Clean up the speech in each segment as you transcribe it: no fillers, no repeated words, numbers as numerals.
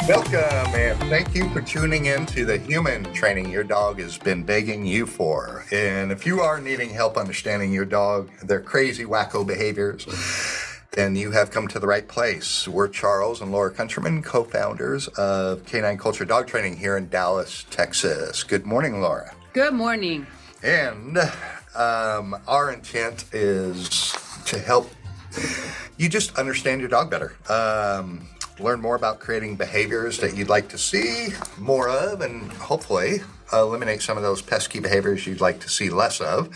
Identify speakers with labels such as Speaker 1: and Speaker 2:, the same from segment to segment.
Speaker 1: Welcome, and thank you for tuning in to the human training your dog has been begging you for. And if you are needing help understanding your dog, their crazy, wacko behaviors, then you have come to the right place. We're Charles and Laura Countryman, co-founders of Canine Culture Dog Training here in Dallas, Texas. Good morning, Laura.
Speaker 2: Good morning.
Speaker 1: And our intent is to help you just understand your dog better. Learn more about creating behaviors that you'd like to see more of, and hopefully eliminate some of those pesky behaviors you'd like to see less of.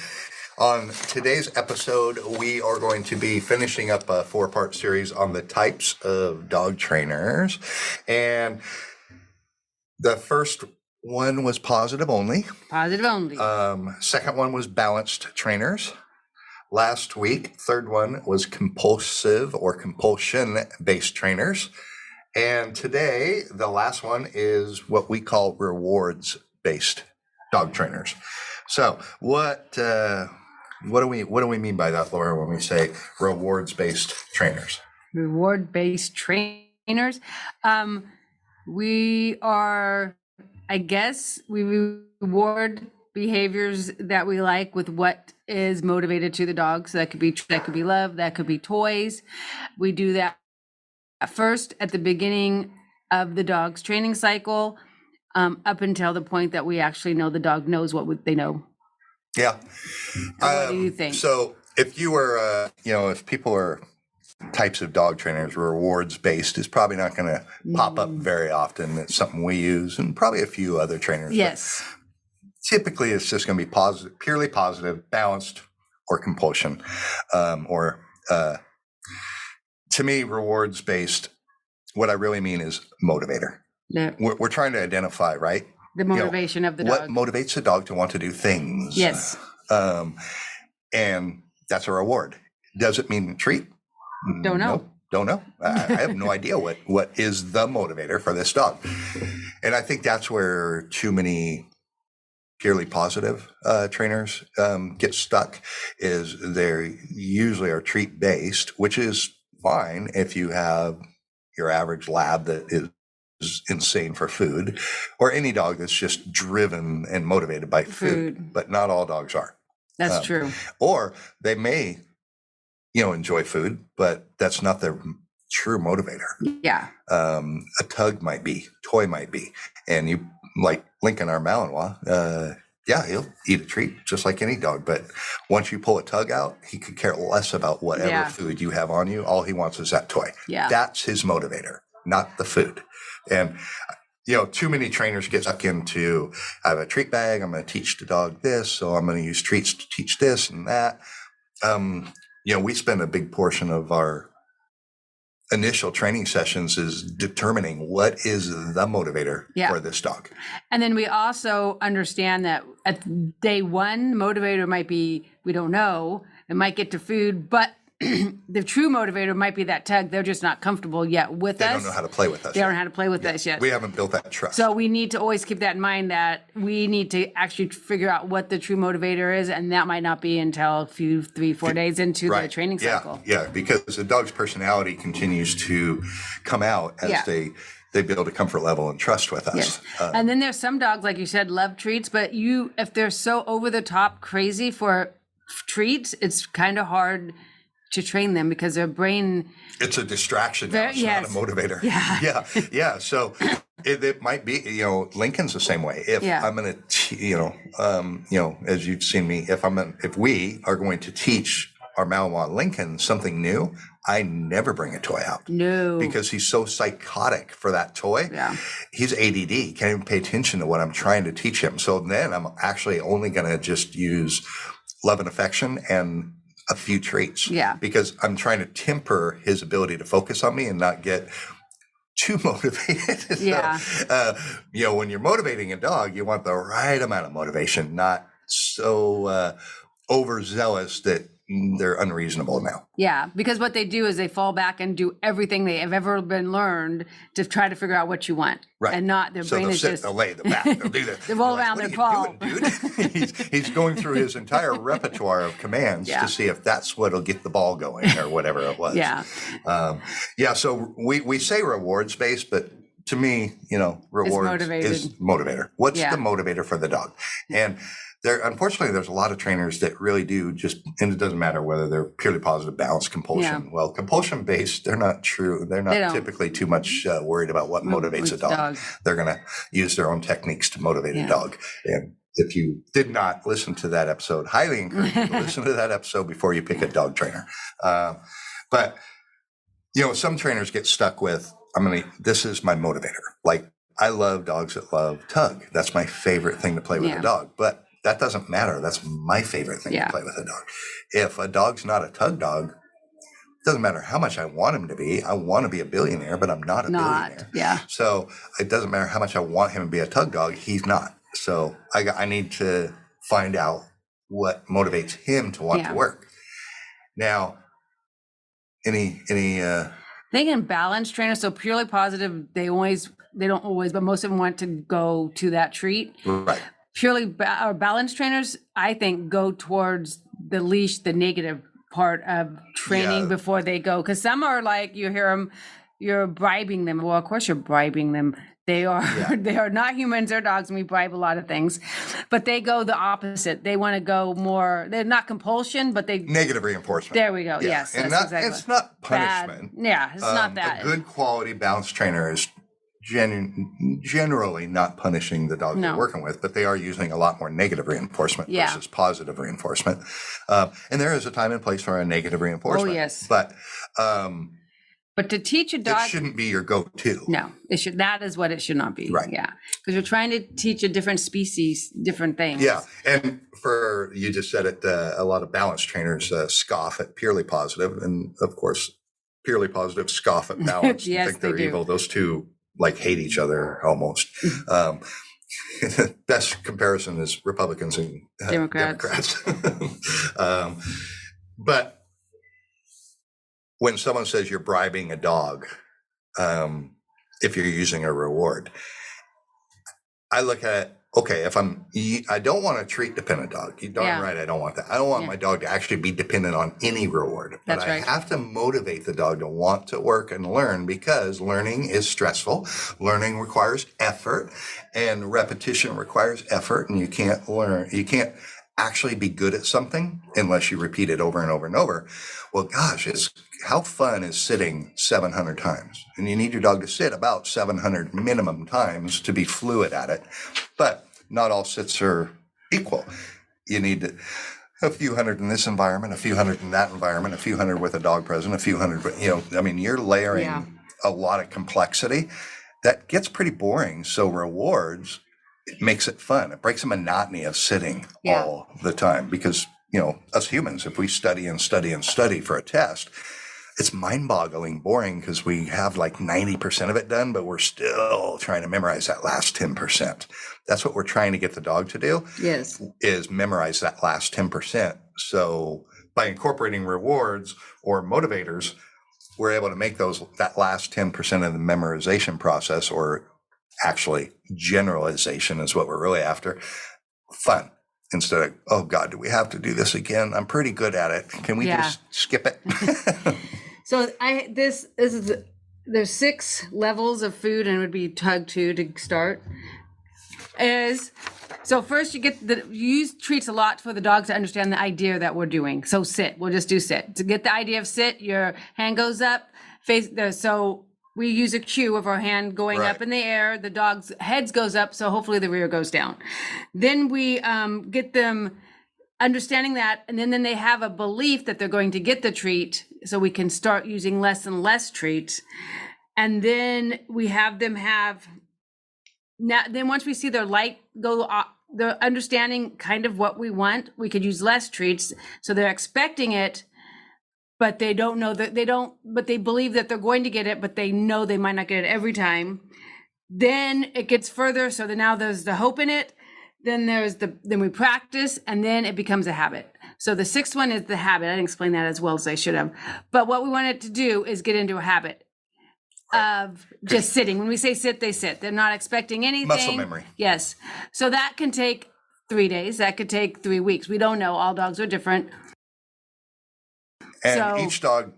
Speaker 1: On today's episode, we are going to be finishing up a 4-part series on the types of dog trainers. And the first one was positive only.
Speaker 2: Positive only.
Speaker 1: Second one was balanced trainers. Last week, third one was compulsive or compulsion-based trainers. And today, the last one is what we call rewards-based dog trainers. So what do we mean by that, Laura, when we say rewards-based trainers?
Speaker 2: Reward-based trainers. We reward behaviors that we like with what is motivated to the dog. So that could be love, that could be toys. We do that first at the beginning of the dog's training cycle, up until the point that we actually know the dog knows what they know.
Speaker 1: Yeah.
Speaker 2: What do you think?
Speaker 1: So if you were, if people are types of dog trainers, rewards based is probably not going to pop up very often. It's something we use, and probably a few other trainers.
Speaker 2: Yes.
Speaker 1: Typically, it's just going to be positive, purely positive, balanced, or compulsion, to me, rewards based. What I really mean is motivator.
Speaker 2: Yeah.
Speaker 1: We're trying to identify, right?
Speaker 2: The motivation of the dog.
Speaker 1: What motivates a dog to want to do things?
Speaker 2: Yes.
Speaker 1: And that's a reward. Does it mean a treat?
Speaker 2: Don't know.
Speaker 1: Nope, don't know. I have no idea what is the motivator for this dog. And I think that's where too many purely positive trainers get stuck, is they usually are treat based, which is fine if you have your average lab that is insane for food, or any dog that's just driven and motivated by food. But not all dogs are.
Speaker 2: That's true.
Speaker 1: Or they may, enjoy food, but that's not their true motivator.
Speaker 2: Yeah.
Speaker 1: A tug might be, toy might be, and you like Lincoln, our Malinois. He'll eat a treat just like any dog. But once you pull a tug out, he could care less about whatever food you have on you. All he wants is that toy.
Speaker 2: Yeah.
Speaker 1: That's his motivator, not the food. And, too many trainers get stuck into, I have a treat bag, I'm going to teach the dog this, so I'm going to use treats to teach this and that. We spend a big portion of our initial training sessions is determining what is the motivator for this dog.
Speaker 2: And then we also understand that at day one, motivator might be, we don't know, it might get to food, but the true motivator might be that tug. They're just not comfortable yet with us.
Speaker 1: They don't know how to play with us.
Speaker 2: They don't know how to play with us yet.
Speaker 1: We haven't built that trust.
Speaker 2: So we need to always keep that in mind, that we need to actually figure out what the true motivator is. And that might not be until a few, 3-4 days into the training cycle.
Speaker 1: Yeah, because the dog's personality continues to come out as they build a comfort level and trust with us.
Speaker 2: Yes. And then there's some dogs, like you said, love treats, but if they're so over the top crazy for treats, it's kind of hard to train them because their brain.
Speaker 1: It's a distraction now. It's not a motivator. Yeah. So it might be, Lincoln's the same way. If I'm going to, as you've seen me, if we are going to teach our Malinois Lincoln something new, I never bring a toy out.
Speaker 2: No.
Speaker 1: Because he's so psychotic for that toy.
Speaker 2: Yeah.
Speaker 1: He's ADD, can't even pay attention to what I'm trying to teach him. So then I'm actually only going to just use love and affection and a few treats.
Speaker 2: Yeah.
Speaker 1: Because I'm trying to temper his ability to focus on me and not get too motivated.
Speaker 2: Yeah.
Speaker 1: So, when you're motivating a dog, you want the right amount of motivation, not so overzealous that they're unreasonable now.
Speaker 2: Yeah, because what they do is they fall back and do everything they have ever been learned to try to figure out what you want.
Speaker 1: Right.
Speaker 2: And not their
Speaker 1: So
Speaker 2: brain
Speaker 1: they'll
Speaker 2: is
Speaker 1: sit,
Speaker 2: just
Speaker 1: they'll lay, they'll back, they'll do that.
Speaker 2: they roll
Speaker 1: You're
Speaker 2: around,
Speaker 1: like,
Speaker 2: they
Speaker 1: what
Speaker 2: crawl.
Speaker 1: are you doing, dude? he's going through his entire repertoire of commands
Speaker 2: Yeah.
Speaker 1: to see if that's what'll get the ball going or whatever it was.
Speaker 2: Yeah.
Speaker 1: So we say rewards based, but to me, rewards is motivator. What's the motivator for the dog? And unfortunately, there's a lot of trainers that really do and it doesn't matter whether they're purely positive, balanced, compulsion. Yeah. Well, compulsion based, they're not true. They're not typically too much worried about what motivates a dog. They're going to use their own techniques to motivate a dog. And if you did not listen to that episode, highly encourage you to listen to that episode before you pick a dog trainer. But some trainers get stuck with, this is my motivator. Like, I love dogs that love tug. That's my favorite thing to play with a dog. But that doesn't matter. That's my favorite thing to play with a dog. If a dog's not a tug dog, it doesn't matter how much I want him to be. I want to be a billionaire, but I'm not a billionaire.
Speaker 2: Yeah.
Speaker 1: So it doesn't matter how much I want him to be a tug dog. He's not. So I need to find out what motivates him to want to work. Now, any
Speaker 2: They can balance trainers, so purely positive, they don't always, but most of them want to go to that treat.
Speaker 1: Right.
Speaker 2: Purely balance trainers, I think, go towards the leash, the negative part of training before they go. Because some are like, you hear them, you're bribing them. Well, of course you're bribing them. They are they are not humans, they're dogs, and we bribe a lot of things. But they go the opposite. They want to go more, they're not compulsion, but they...
Speaker 1: Negative reinforcement.
Speaker 2: There we go, yes.
Speaker 1: And it's not punishment.
Speaker 2: It's not that.
Speaker 1: A good quality balance trainer is generally not punishing the dog they're working with, but they are using a lot more negative reinforcement versus positive reinforcement. And there is a time and place for a negative reinforcement.
Speaker 2: Oh, yes.
Speaker 1: But
Speaker 2: to teach a dog,
Speaker 1: it shouldn't be your go-to.
Speaker 2: No, it should. That is what it should not be.
Speaker 1: Right.
Speaker 2: Yeah, because you're trying to teach a different species different things.
Speaker 1: Yeah, and you just said it. A lot of balance trainers scoff at purely positive, and of course, purely positive scoff at balance.
Speaker 2: Yes,
Speaker 1: and think they're
Speaker 2: they do.
Speaker 1: evil. Those two hate each other almost. Best comparison is Republicans and Democrats. But when someone says you're bribing a dog, if you're using a reward, I look at, okay, I don't want a treat dependent dog. You're darn right, I don't want that. I don't want my dog to actually be dependent on any reward. But I have to motivate the dog to want to work and learn, because learning is stressful. Learning requires effort, and repetition requires effort, and you can't actually be good at something unless you repeat it over and over and over. Well, gosh, how fun is sitting 700 times? And you need your dog to sit about 700 minimum times to be fluid at it. But not all sits are equal. You need a few hundred in this environment, a few hundred in that environment, a few hundred with a dog present, a few hundred, you're layering a lot of complexity. That gets pretty boring. So rewards, it makes it fun. It breaks the monotony of sitting all the time, because, us humans, if we study and study and study for a test, it's mind-boggling boring, because we have 90% of it done, but we're still trying to memorize that last 10%. That's what we're trying to get the dog to do.
Speaker 2: Yes.
Speaker 1: Is memorize that last 10%. So by incorporating rewards or motivators, we're able to make that last 10% of the memorization process, or actually generalization is what we're really after, fun. Instead of, oh God, do we have to do this again? I'm pretty good at it. Can we just skip it?
Speaker 2: So there's 6 levels of food, and it would be tug 2 to start. So first you use treats a lot for the dog to understand the idea that we're doing. So sit, we'll just do sit. To get the idea of sit, your hand goes up, so we use a cue of our hand going up in the air. The dog's head goes up, so hopefully the rear goes down. Then we get them understanding that, and then they have a belief that they're going to get the treat, so we can start using less and less treats. And then we have them then once we see their light go, they're understanding kind of what we want, we could use less treats. So they're expecting it, but they don't know that but they believe that they're going to get it, but they know they might not get it every time. Then it gets further. So now there's the hope in it. Then then we practice, and then it becomes a habit. So the sixth one is the habit. I didn't explain that as well as I should have. But what we wanted to do is get into a habit of just sitting. When we say sit, they sit. They're not expecting anything.
Speaker 1: Muscle memory.
Speaker 2: Yes. So that can take 3 days. That could take 3 weeks. We don't know. All dogs are different.
Speaker 1: And each dog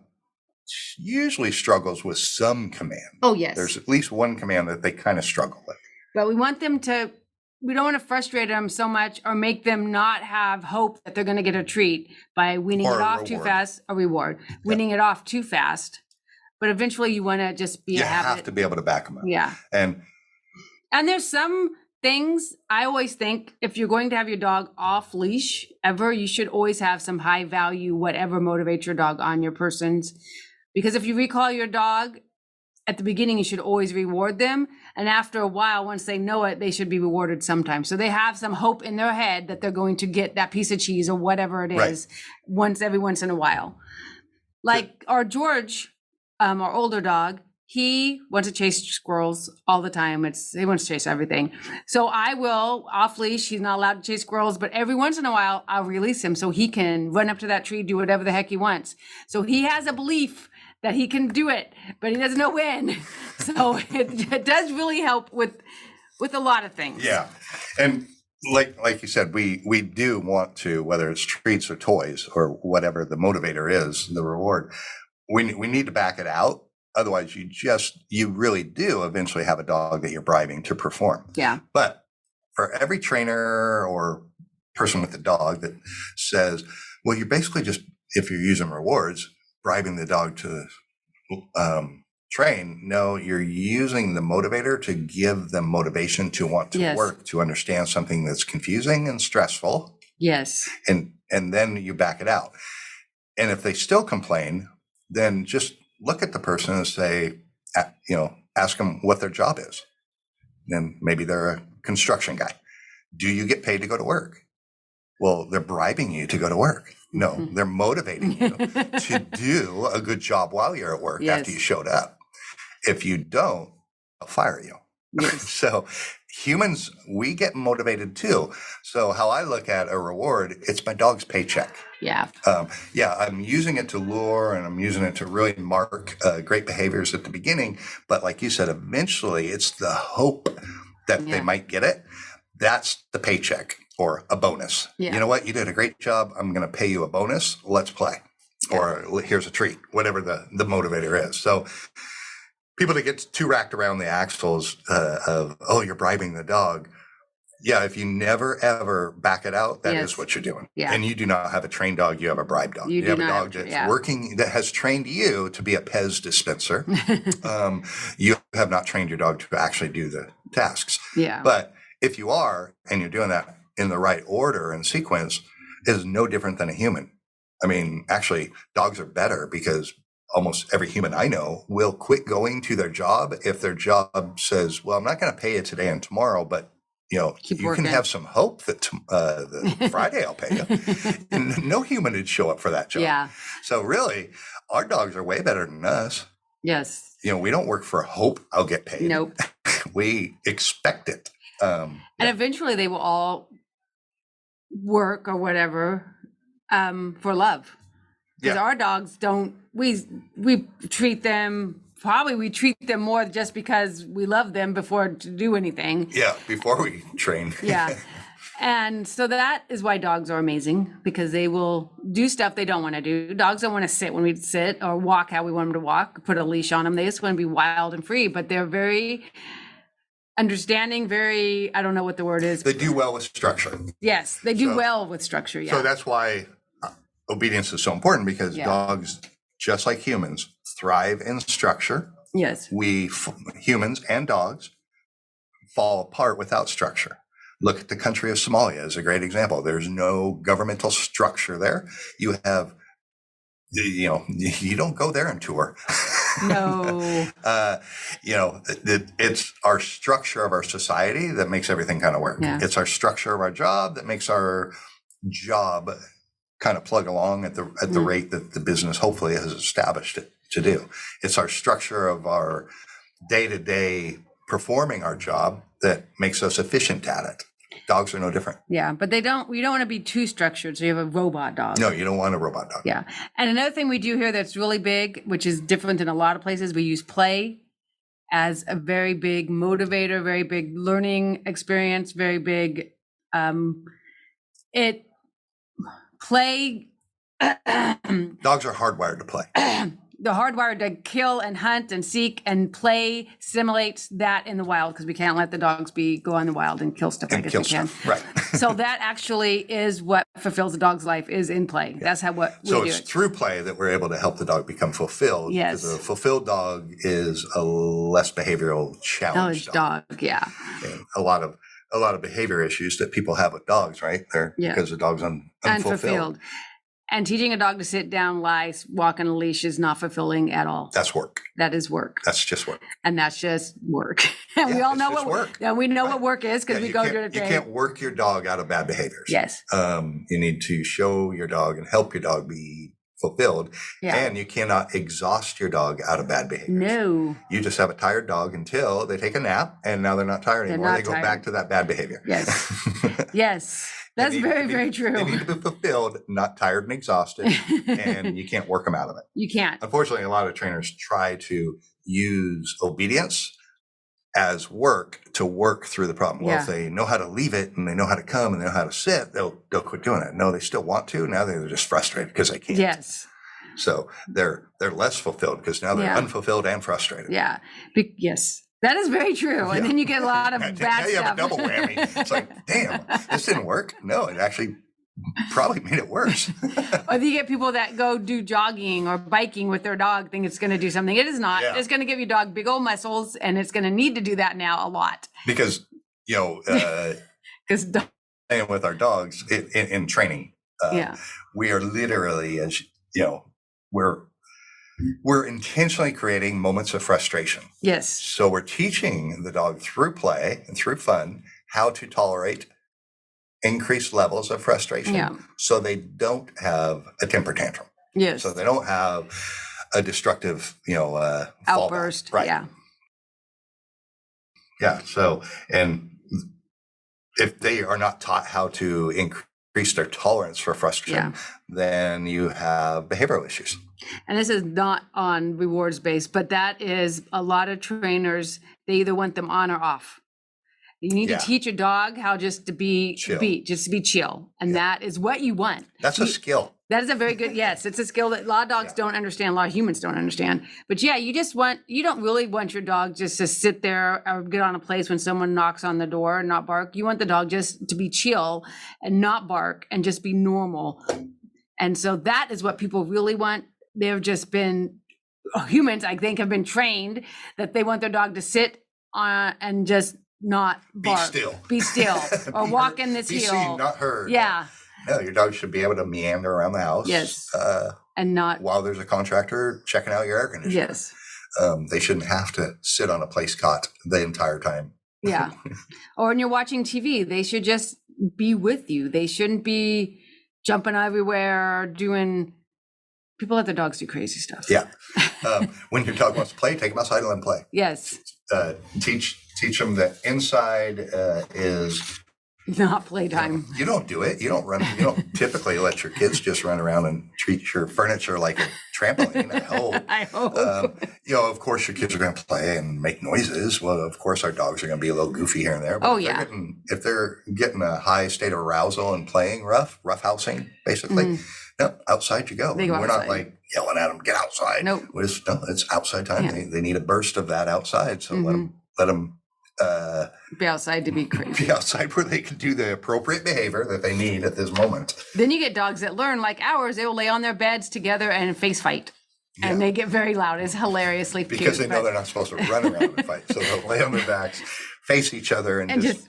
Speaker 1: usually struggles with some command.
Speaker 2: Oh, yes.
Speaker 1: There's at least one command that they kind of struggle with.
Speaker 2: But we want them to, we don't want to frustrate them so much or make them not have hope that they're going to get a treat by weaning
Speaker 1: Or
Speaker 2: it
Speaker 1: a
Speaker 2: off too
Speaker 1: reward.
Speaker 2: fast, a reward, weaning it off too fast. But eventually you want to just be
Speaker 1: You
Speaker 2: a habit.
Speaker 1: have to be able to back them up.
Speaker 2: Yeah.
Speaker 1: And
Speaker 2: And there's some things I always think if you're going to have your dog off leash ever, you should always have some high value, whatever motivates your dog on your person's. Because if you recall your dog at the beginning, you should always reward them. And after a while, once they know it, they should be rewarded sometime. So they have some hope in their head that they're going to get that piece of cheese or whatever it is every once in a while. Like our George, our older dog, he wants to chase squirrels all the time. He wants to chase everything. So I will off leash. He's not allowed to chase squirrels, but every once in a while I'll release him so he can run up to that tree, do whatever the heck he wants. So he has a belief that he can do it, but he doesn't know when. So it does really help with a lot of things.
Speaker 1: yeah. And like you said, we do want to, whether it's treats or toys or whatever the motivator is, the reward, we need to back it out. Otherwise, you really do eventually have a dog that you're bribing to perform.
Speaker 2: Yeah.
Speaker 1: But for every trainer or person with a dog that says, well, you're basically just, if you're using rewards, bribing the dog to train. No, you're using the motivator to give them motivation to want to work, to understand something that's confusing and stressful.
Speaker 2: Yes.
Speaker 1: And then you back it out. And if they still complain, then just look at the person and say, ask them what their job is. And maybe they're a construction guy. Do you get paid to go to work? Well, they're bribing you to go to work. No, they're motivating you to do a good job while you're at work after you showed up. If you don't, they'll fire you.
Speaker 2: Yes.
Speaker 1: So humans, we get motivated too. So how I look at a reward, it's my dog's paycheck.
Speaker 2: Yeah.
Speaker 1: I'm using it to lure and I'm using it to really mark great behaviors at the beginning. But like you said, eventually it's the hope that they might get it. That's the paycheck or a bonus.
Speaker 2: Yeah.
Speaker 1: You know what? You did a great job. I'm going to pay you a bonus. Let's play. Yeah. Or here's a treat, whatever the motivator is. So people that get too racked around the axles of, you're bribing the dog. Yeah, if you never, ever back it out, that is what you're doing.
Speaker 2: Yeah.
Speaker 1: And you do not have a trained dog. You have a bribe dog. You have a dog that's working, that has trained you to be a Pez dispenser. You have not trained your dog to actually do the tasks.
Speaker 2: Yeah.
Speaker 1: But if you are, and you're doing that in the right order and sequence, it is no different than a human. I mean, actually, dogs are better because almost every human I know will quit going to their job if their job says, well, I'm not going to pay you today and tomorrow, but you can have some hope that the Friday I'll pay you. And no human would show up for that job.
Speaker 2: Yeah.
Speaker 1: So really, our dogs are way better than us.
Speaker 2: Yes.
Speaker 1: We don't work for hope I'll get paid.
Speaker 2: Nope.
Speaker 1: We expect it.
Speaker 2: And eventually they will all work or whatever for love. Because our dogs don't, we treat them, we treat them more just because we love them before to do anything.
Speaker 1: Yeah, before we train.
Speaker 2: Yeah. And so that is why dogs are amazing, because they will do stuff they don't want to do. Dogs don't want to sit when we sit or walk how we want them to walk, put a leash on them. They just want to be wild and free, but they're very understanding, very, I don't know what the word is.
Speaker 1: They do well with structure.
Speaker 2: Yes, they do well with structure. Yeah.
Speaker 1: So that's why obedience is so important, because dogs, just like humans, thrive in structure.
Speaker 2: Yes.
Speaker 1: Humans and dogs fall apart without structure. Look at the country of Somalia as a great example. There's no governmental structure there. You have, you don't go there and tour.
Speaker 2: No.
Speaker 1: It's our structure of our society that makes everything kind of work.
Speaker 2: Yeah.
Speaker 1: It's our structure of our job that makes our job kind of plug along at the rate that the business hopefully has established it to do. It's our structure of our day-to-day performing our job that makes us efficient at it. Dogs are no different.
Speaker 2: Yeah, but we don't want to be too structured. So you have a robot dog.
Speaker 1: No, you don't want a robot dog.
Speaker 2: Yeah. And another thing we do here that's really big, which is different than a lot of places, we use play as a very big motivator, very big learning experience, very big, play.
Speaker 1: Dogs are hardwired to play.
Speaker 2: The hardwired to kill and hunt and seek, and play simulates that in the wild, because we can't let the dogs go in the wild and kill stuff like we can.
Speaker 1: Right.
Speaker 2: So that actually is what fulfills the dog's life, is in play. Yeah. That's what we do.
Speaker 1: So it's through play that we're able to help the dog become fulfilled.
Speaker 2: Yes.
Speaker 1: Because a fulfilled dog is a less behavioral challenge
Speaker 2: dog. Yeah.
Speaker 1: And a lot of behavior issues that people have with dogs, right? They're because the dog's unfulfilled.
Speaker 2: And teaching a dog to sit down, lie, walk on a leash is not fulfilling at all.
Speaker 1: That's work.
Speaker 2: That is work.
Speaker 1: That's just work.
Speaker 2: And that's just work. And we all know what work. And we know what work is, because we go through it.
Speaker 1: You can't work your dog out of bad behaviors.
Speaker 2: Yes.
Speaker 1: You need to show your dog and help your dog be fulfilled. Yeah. And you cannot exhaust your dog out of bad behaviors.
Speaker 2: No.
Speaker 1: You just have a tired dog until they take a nap, and now they're not tired anymore. They go back to that bad behavior.
Speaker 2: Yes. Yes. That's very true.
Speaker 1: They need to be fulfilled, not tired and exhausted, and you can't work them out of it.
Speaker 2: You can't.
Speaker 1: Unfortunately, a lot of trainers try to use obedience as work to work through the problem. Well, if they know how to leave it and they know how to come and they know how to sit, they'll quit doing it. No, they still want to. Now they're just frustrated because they can't.
Speaker 2: Yes.
Speaker 1: So they're less fulfilled because now they're unfulfilled and frustrated.
Speaker 2: Yeah. Yes. That is very true. And then you get a lot of bad stuff.
Speaker 1: You have a double whammy. It's like, damn, this didn't work. No, it actually probably made it worse.
Speaker 2: Or you get people that go do jogging or biking with their dog, think it's going to do something. It is not. It's going to give your dog big old muscles, and it's going to need to do that now a lot.
Speaker 1: Because, because with our dogs in training, we are literally, as we're intentionally creating moments of frustration.
Speaker 2: Yes.
Speaker 1: So we're teaching the dog through play and through fun how to tolerate increased levels of frustration, so they don't have a temper tantrum.
Speaker 2: Yes.
Speaker 1: So they don't have a destructive,
Speaker 2: outburst.
Speaker 1: Right.
Speaker 2: Yeah.
Speaker 1: Yeah. So, and if they are not taught how to increase their tolerance for frustration, then you have behavioral issues.
Speaker 2: And this is not on rewards based, but that is a lot of trainers. They either want them on or off. You need to teach a dog how just to be chill. And that is what you want.
Speaker 1: That's a skill.
Speaker 2: That is a very good, yes, it's a skill that a lot of dogs don't understand. A lot of humans don't understand. But you don't really want your dog just to sit there or get on a place when someone knocks on the door and not bark. You want the dog just to be chill and not bark and just be normal. And so that is what people really want. They've just been, humans, I think, have been trained that they want their dog to sit on and just not bark. Be still. Or walk in this heel. Be
Speaker 1: seen, not heard.
Speaker 2: Yeah.
Speaker 1: No, your dog should be able to meander around the house.
Speaker 2: Yes. And not
Speaker 1: while there's a contractor checking out your air conditioner.
Speaker 2: Yes.
Speaker 1: They shouldn't have to sit on a place cot the entire time.
Speaker 2: Yeah. Or when you're watching TV, they should just be with you. They shouldn't be jumping everywhere, doing. People let their dogs do crazy stuff.
Speaker 1: Yeah. When your dog wants to play, take them outside and let them play.
Speaker 2: Yes.
Speaker 1: Teach them that inside is
Speaker 2: not playtime.
Speaker 1: You don't do it. You don't typically let your kids just run around and treat your furniture like a trampoline. I hope. Of course your kids are going to play and make noises. Well, of course our dogs are going to be a little goofy here and there. But if they're getting a high state of arousal and playing roughhousing, basically, outside you go. We're not like yelling at them, get outside.
Speaker 2: Nope.
Speaker 1: It's outside time. Yeah. They need a burst of that outside. So let them
Speaker 2: be outside to be crazy.
Speaker 1: Be outside where they can do the appropriate behavior that they need at this moment.
Speaker 2: Then you get dogs that learn, like ours, they will lay on their beds together and face fight. Yeah. And they get very loud. It's hilariously cute.
Speaker 1: Because they know they're not supposed to run around and fight. So they'll lay on their backs, face each other, and just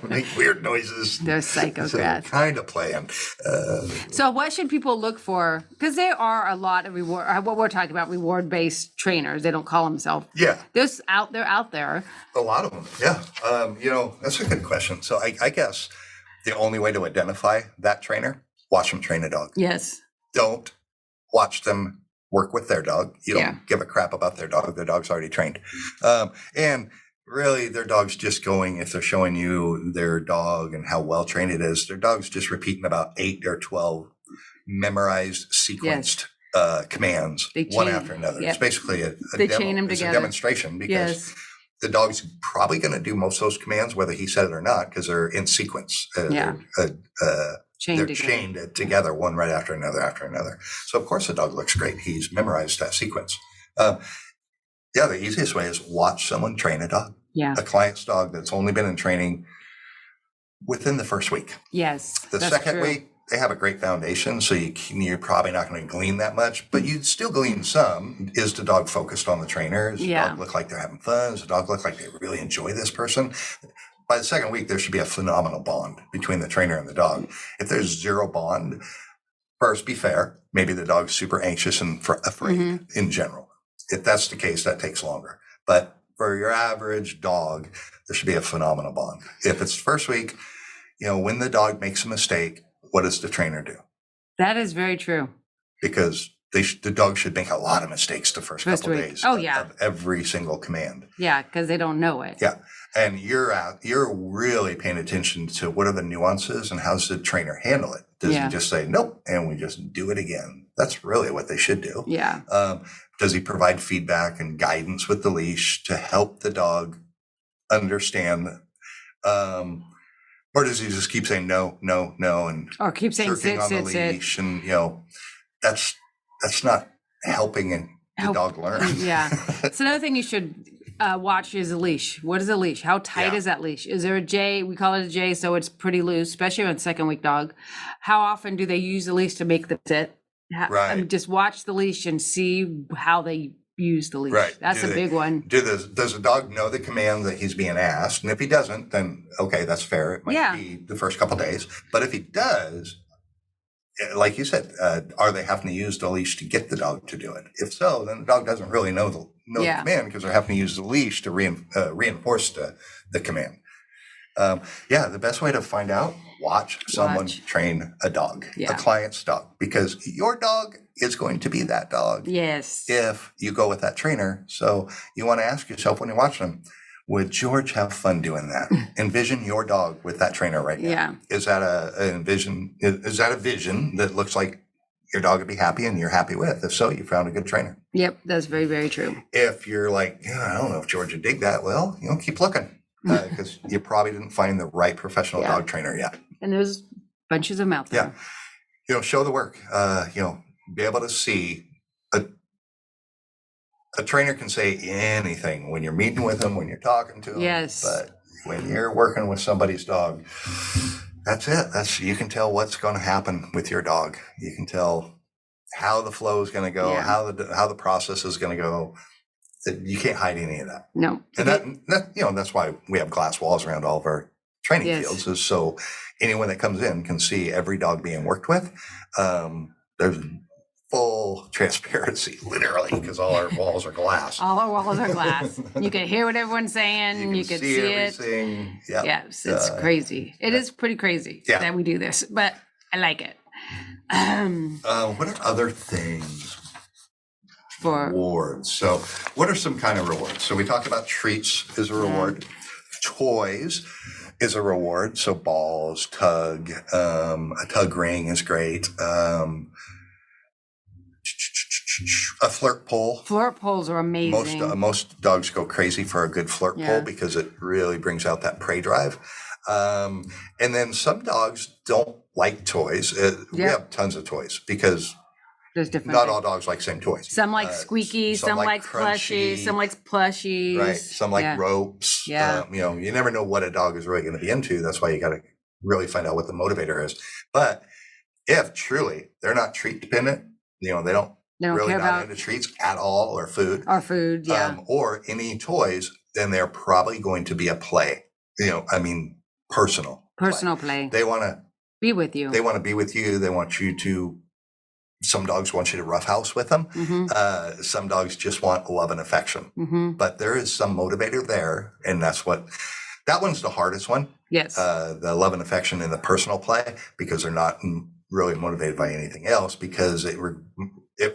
Speaker 1: make weird noises.
Speaker 2: They're psychopaths.
Speaker 1: So kind of playing.
Speaker 2: So what should people look for? Because there are a lot of what we're talking about, reward-based trainers. They don't call themselves.
Speaker 1: Yeah.
Speaker 2: They're out there.
Speaker 1: A lot of them, yeah. That's a good question. So I guess the only way to identify that trainer, watch them train a dog.
Speaker 2: Yes.
Speaker 1: Don't watch them work with their dog. You don't give a crap about their dog. Their dog's already trained. And really their dog's just going, if they're showing you their dog and how well trained it is, their dog's just repeating about 8 or 12 memorized, sequenced commands, one after another.
Speaker 2: Yep.
Speaker 1: It's basically a
Speaker 2: They
Speaker 1: demo.
Speaker 2: chain them
Speaker 1: It's
Speaker 2: together.
Speaker 1: a demonstration because
Speaker 2: Yes.
Speaker 1: the dog's probably going to do most of those commands, whether he said it or not, because they're in sequence.
Speaker 2: Yeah.
Speaker 1: They're chained together, one right after another. So, of course, the dog looks great. He's memorized that sequence. The easiest way is watch someone train a dog.
Speaker 2: Yeah.
Speaker 1: A client's dog that's only been in training within the first week.
Speaker 2: Yes.
Speaker 1: The second week, they have a great foundation, so you're probably not going to glean that much, but you'd still glean some. Is the dog focused on the trainer? Does the dog look like they're having fun? Does the dog look like they really enjoy this person? By the second week, there should be a phenomenal bond between the trainer and the dog. If there's zero bond, first, be fair. Maybe the dog's super anxious and afraid in general. If that's the case, that takes longer. But for your average dog, there should be a phenomenal bond. If it's first week, when the dog makes a mistake, what does the trainer do?
Speaker 2: That is very true.
Speaker 1: Because the dog should make a lot of mistakes the first couple
Speaker 2: week.
Speaker 1: days
Speaker 2: of
Speaker 1: every single command.
Speaker 2: Yeah, because they don't know it.
Speaker 1: Yeah. And you're really paying attention to what are the nuances and how's the trainer handle it. Does he just say, nope, and we just do it again? That's really what they should do.
Speaker 2: Yeah.
Speaker 1: Does he provide feedback and guidance with the leash to help the dog understand? Or does he just keep saying no, and
Speaker 2: or keep saying
Speaker 1: sit on the leash,
Speaker 2: sit.
Speaker 1: And that's not helping the dog learn.
Speaker 2: Yeah. So another thing you should watch is a leash. What is a leash? How tight is that leash? Is there a J? We call it a J, so it's pretty loose, especially on second week dog. How often do they use the leash to make them sit?
Speaker 1: Right.
Speaker 2: I mean, just watch the leash and see how they use the leash.
Speaker 1: Right.
Speaker 2: That's a big one.
Speaker 1: Does the dog know the command that he's being asked? And if he doesn't, then okay, that's fair. It might be the first couple of days. But if he does, like you said, are they having to use the leash to get the dog to do it? If so, then the dog doesn't really know the command because they're having to use the leash to reinforce the command. The best way to find out, watch someone train a dog, a client's dog, because your dog is going to be that dog.
Speaker 2: Yes.
Speaker 1: If you go with that trainer. So you want to ask yourself when you're watching them, would George have fun doing that? Envision your dog with that trainer right now.
Speaker 2: Yeah.
Speaker 1: Is that a vision that looks like your dog would be happy and you're happy with? If so, you found a good trainer.
Speaker 2: Yep, that's very, very true.
Speaker 1: If you're like, I don't know if George would dig that, well, keep looking because you probably didn't find the right professional dog trainer yet.
Speaker 2: And there's bunches of them out there.
Speaker 1: Yeah. Show the work. Be able to see a trainer can say anything when you're meeting with them, when you're talking to them.
Speaker 2: Yes.
Speaker 1: But when you're working with somebody's dog, that's it. You can tell what's going to happen with your dog. You can tell how the flow is going to go, how the process is going to go. You can't hide any of that.
Speaker 2: No.
Speaker 1: And that's why we have glass walls around all of our training fields, is so anyone that comes in can see every dog being worked with. There's full transparency, literally, because all our walls are glass.
Speaker 2: All our walls are glass. You can hear what everyone's saying. You can see
Speaker 1: everything.
Speaker 2: it. Yes, it's crazy. It is pretty crazy that we do this, but I like it.
Speaker 1: What are other things? Rewards. So what are some kind of rewards? So we talked about treats is a reward. Toys is a reward. So balls, tug, a tug ring is great. A flirt pole.
Speaker 2: Flirt poles are amazing.
Speaker 1: Most dogs go crazy for a good flirt pole because it really brings out that prey drive. And then some dogs don't like toys. We have tons of toys because
Speaker 2: there's different.
Speaker 1: Not all dogs like same toys.
Speaker 2: Some like squeaky, some like plushies, some like plushies.
Speaker 1: Right. Some like ropes.
Speaker 2: Yeah.
Speaker 1: You never know what a dog is really going to be into. That's why you got to really find out what the motivator is. But if truly they're not treat dependent, they don't really
Speaker 2: care
Speaker 1: not
Speaker 2: about
Speaker 1: into treats at all or food. Or any toys, then they're probably going to be a play. Personal
Speaker 2: play.
Speaker 1: They want to
Speaker 2: be with you.
Speaker 1: They want to be with you. They want you to. Some dogs want you to roughhouse with them. Mm-hmm. Some dogs just want love and affection. Mm-hmm. But there is some motivator there, and that one's the hardest one.
Speaker 2: Yes.
Speaker 1: The love and affection and the personal play, because they're not really motivated by anything else, because it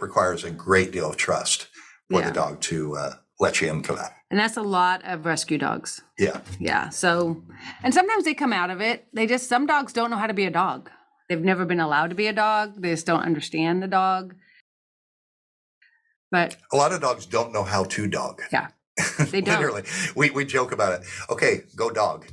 Speaker 1: requires a great deal of trust for the dog to let you in for that.
Speaker 2: And that's a lot of rescue dogs.
Speaker 1: Yeah.
Speaker 2: Yeah. So, and sometimes they come out of it. Some dogs don't know how to be a dog. They've never been allowed to be a dog. They just don't understand the dog. But
Speaker 1: a lot of dogs don't know how to dog.
Speaker 2: Yeah. They don't.
Speaker 1: Literally. We joke about it. Okay, go dog.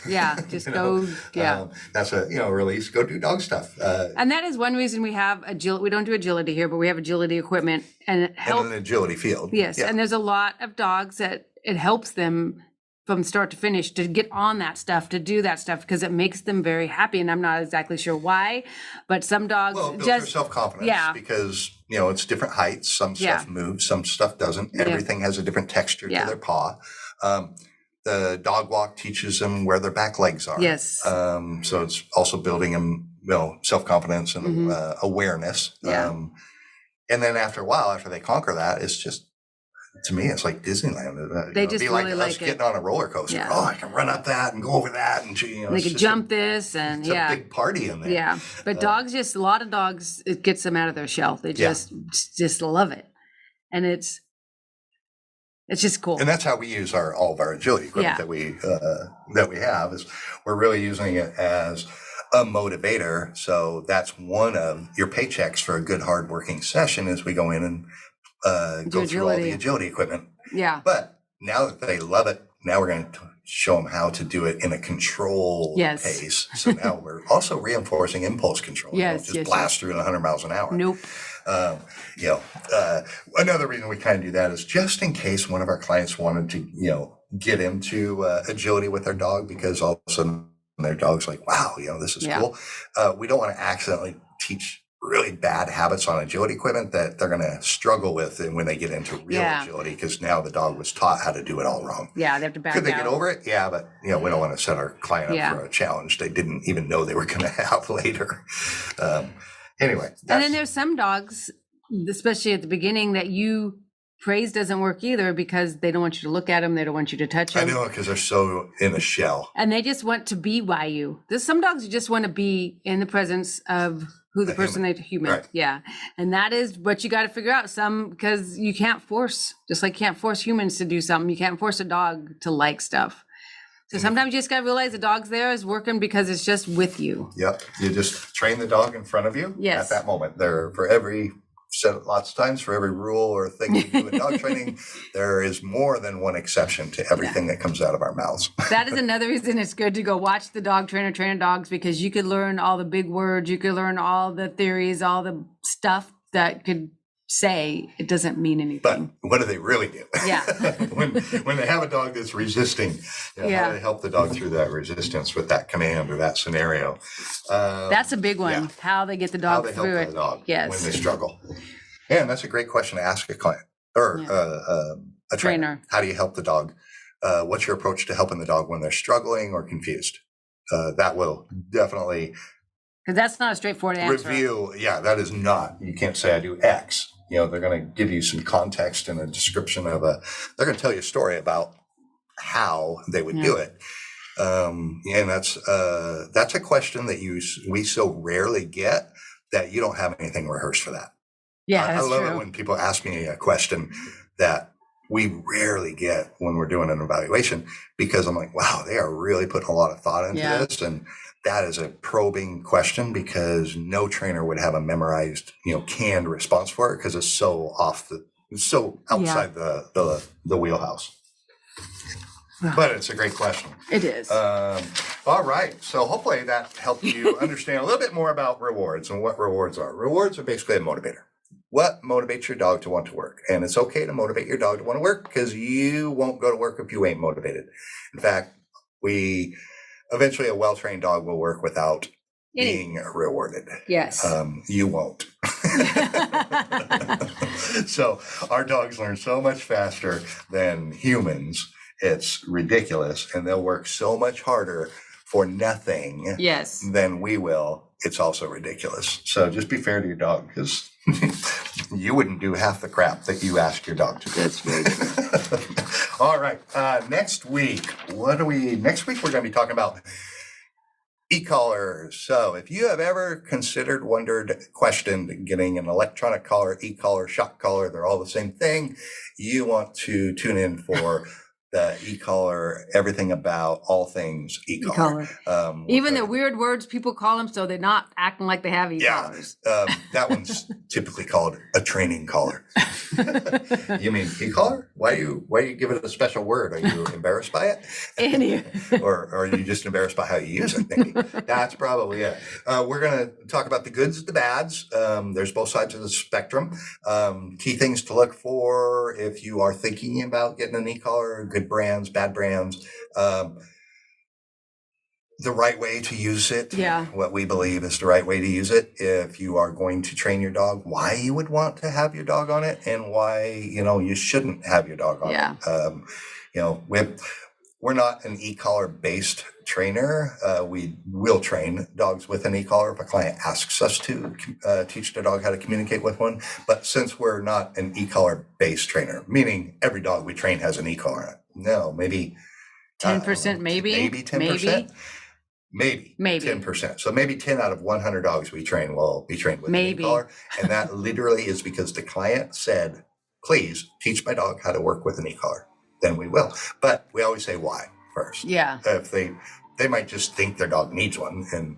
Speaker 2: Yeah, just go. Yeah.
Speaker 1: That's a, release. Go do dog stuff.
Speaker 2: And that is one reason we have agility. We don't do agility here, but we have agility equipment and it helps.
Speaker 1: And an agility field.
Speaker 2: Yes.
Speaker 1: Yeah.
Speaker 2: And there's a lot of dogs that it helps them from start to finish to get on that stuff, to do that stuff, because it makes them very happy. And I'm not exactly sure why, but some dogs
Speaker 1: it builds their self-confidence because, it's different heights. Some stuff moves, some stuff doesn't. Everything has a different texture to their paw. The dog walk teaches them where their back legs are.
Speaker 2: Yes.
Speaker 1: So it's also building them, self-confidence and awareness.
Speaker 2: Yeah.
Speaker 1: And then after a while, after they conquer that, it's just, to me, it's like Disneyland.
Speaker 2: They just
Speaker 1: be
Speaker 2: really
Speaker 1: like us getting on a roller coaster.
Speaker 2: Yeah.
Speaker 1: Oh, I can run up that and go over that, and
Speaker 2: they can jump this, and
Speaker 1: it's a big party in there.
Speaker 2: Yeah, but dogs a lot of dogs, it gets them out of their shell. They just love it, and it's just cool.
Speaker 1: And that's how we use all of our agility equipment that we have. Is we're really using it as a motivator. So that's one of your paychecks for a good hardworking session. Is we go in and go through all the agility equipment.
Speaker 2: Yeah.
Speaker 1: But now that they love it, now we're going to show them how to do it in a controlled pace. So now we're also reinforcing impulse control.
Speaker 2: Yes.
Speaker 1: Just blast through at 100 miles an hour.
Speaker 2: Nope.
Speaker 1: Another reason we kind of do that is just in case one of our clients wanted to, get into agility with their dog, because all of a sudden their dog's like, wow, this is cool. We don't want to accidentally teach really bad habits on agility equipment that they're going to struggle with when they get into real agility, because now the dog was taught how to do it all wrong.
Speaker 2: Yeah, they have to back out.
Speaker 1: Could they get over it? Yeah, but we don't want to set our client up for a challenge they didn't even know they were going to have later. Anyway.
Speaker 2: And then there's some dogs, especially at the beginning, that praise doesn't work either, because they don't want you to look at them. They don't want you to touch them.
Speaker 1: I know, because they're so in a shell.
Speaker 2: And they just want to be you. There's some dogs who just want to be in the presence of who the person they're human.
Speaker 1: Right.
Speaker 2: Yeah. And that is what you got to figure out. Because you can't force, just like you can't force humans to do something. You can't force a dog to like stuff. So sometimes you just got to realize the dog's there is working because it's just with you.
Speaker 1: Yep. You just train the dog in front of you at that moment. They're lots of times for every rule or thing we do in dog training, there is more than one exception to everything that comes out of our mouths.
Speaker 2: That is another reason it's good to go watch the dog trainer train dogs, because you could learn all the big words, you could learn all the theories, all the stuff that could say it doesn't mean anything.
Speaker 1: But what do they really do?
Speaker 2: Yeah.
Speaker 1: when they have a dog that's resisting, how do they help the dog through that resistance with that command or that scenario?
Speaker 2: That's a big one. Yeah. How they get the dog through it.
Speaker 1: How they help the dog
Speaker 2: when
Speaker 1: they struggle. Yeah, and that's a great question to ask a client or a trainer. How do you help the dog? What's your approach to helping the dog when they're struggling or confused? That will definitely...
Speaker 2: Because that's not a straightforward answer.
Speaker 1: That is not. You can't say I do X. They're going to give you some context and a description of they're going to tell you a story about how they would do it. And that's a question that we so rarely get that you don't have anything rehearsed for that.
Speaker 2: Yeah,
Speaker 1: I love it when people ask me a question that we rarely get when we're doing an evaluation, because I'm like, wow, they are really putting a lot of thought into this. And that is a probing question, because no trainer would have a memorized, canned response for it, because it's so outside the wheelhouse. But it's a great question.
Speaker 2: It is.
Speaker 1: All right. So hopefully that helped you understand a little bit more about rewards and what rewards are. Rewards are basically a motivator. What motivates your dog to want to work? And it's okay to motivate your dog to want to work, because you won't go to work if you ain't motivated. In fact, eventually a well-trained dog will work without being rewarded.
Speaker 2: Yes.
Speaker 1: You won't. So our dogs learn so much faster than humans. It's ridiculous. And they'll work so much harder for nothing than we will. It's also ridiculous. So just be fair to your dog, because you wouldn't do half the crap that you ask your dog to do.
Speaker 2: That's right.
Speaker 1: All right. Next week, we're going to be talking about e-collars. So if you have ever considered, wondered, questioned getting an electronic collar, e-collar, shock collar, they're all the same thing, you want to tune in for the e-collar, everything about all things e-collar.
Speaker 2: Even the weird words people call them, so they're not acting like they have e-collars.
Speaker 1: That one's typically called a training collar. You mean e-collar? Why do you give it a special word? Are you embarrassed by it? Or are you just embarrassed by how you use it? Maybe that's probably it. We're going to talk about the goods and the bads. There's both sides of the spectrum. Key things to look for if you are thinking about getting an e-collar, good brands, bad brands. The right way to use it, what we believe is the right way to use it. If you are going to train your dog, why you would want to have your dog on it and why, you shouldn't have your dog on it. We're not an e-collar based trainer. We will train dogs with an e-collar if a client asks us to teach their dog how to communicate with one. But since we're not an e-collar based trainer, meaning every dog we train has an e-collar, no, maybe
Speaker 2: 10%, maybe
Speaker 1: 10%. Maybe 10%. So maybe 10 out of 100 dogs we train will be trained with an e-collar. And that literally is because the client said, please teach my dog how to work with an e-collar. Then we will. But we always say why first.
Speaker 2: Yeah.
Speaker 1: If they might just think their dog needs one. And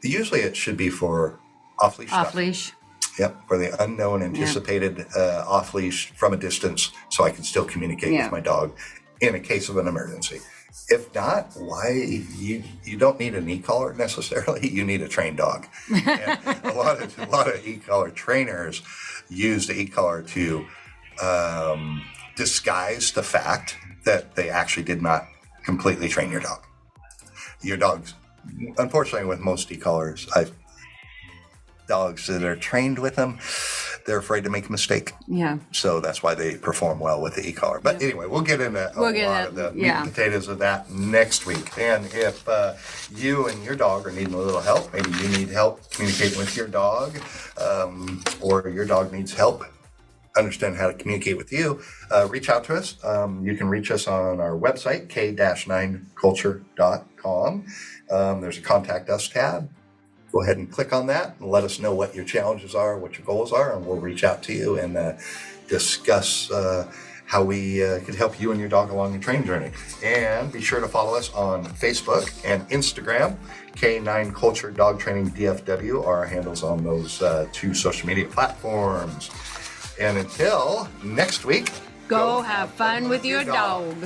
Speaker 1: usually it should be for off-leash stuff.
Speaker 2: Off-leash.
Speaker 1: Yep, for the unknown anticipated off-leash from a distance so I can still communicate with my dog in a case of an emergency. If not, why you don't need an e-collar necessarily. You need a trained dog. And a lot of e-collar trainers use the e-collar to disguise the fact that they actually did not completely train your dog. Your dogs, unfortunately, with most e-collars, dogs that are trained with them, they're afraid to make a mistake.
Speaker 2: Yeah.
Speaker 1: So that's why they perform well with the e-collar. But anyway, we'll get into a lot of the meat and potatoes of that next week. And if you and your dog are needing a little help, maybe you need help communicating with your dog, or your dog needs help understand how to communicate with you, reach out to us. You can reach us on our website, k-9culture.com. There's a contact us tab. Go ahead and click on that and let us know what your challenges are, what your goals are, and we'll reach out to you and discuss how we could help you and your dog along your training journey. And be sure to follow us on Facebook and Instagram. K9 Culture Dog Training DFW are our handles on those two social media platforms. And until next week,
Speaker 2: go have fun with your dog.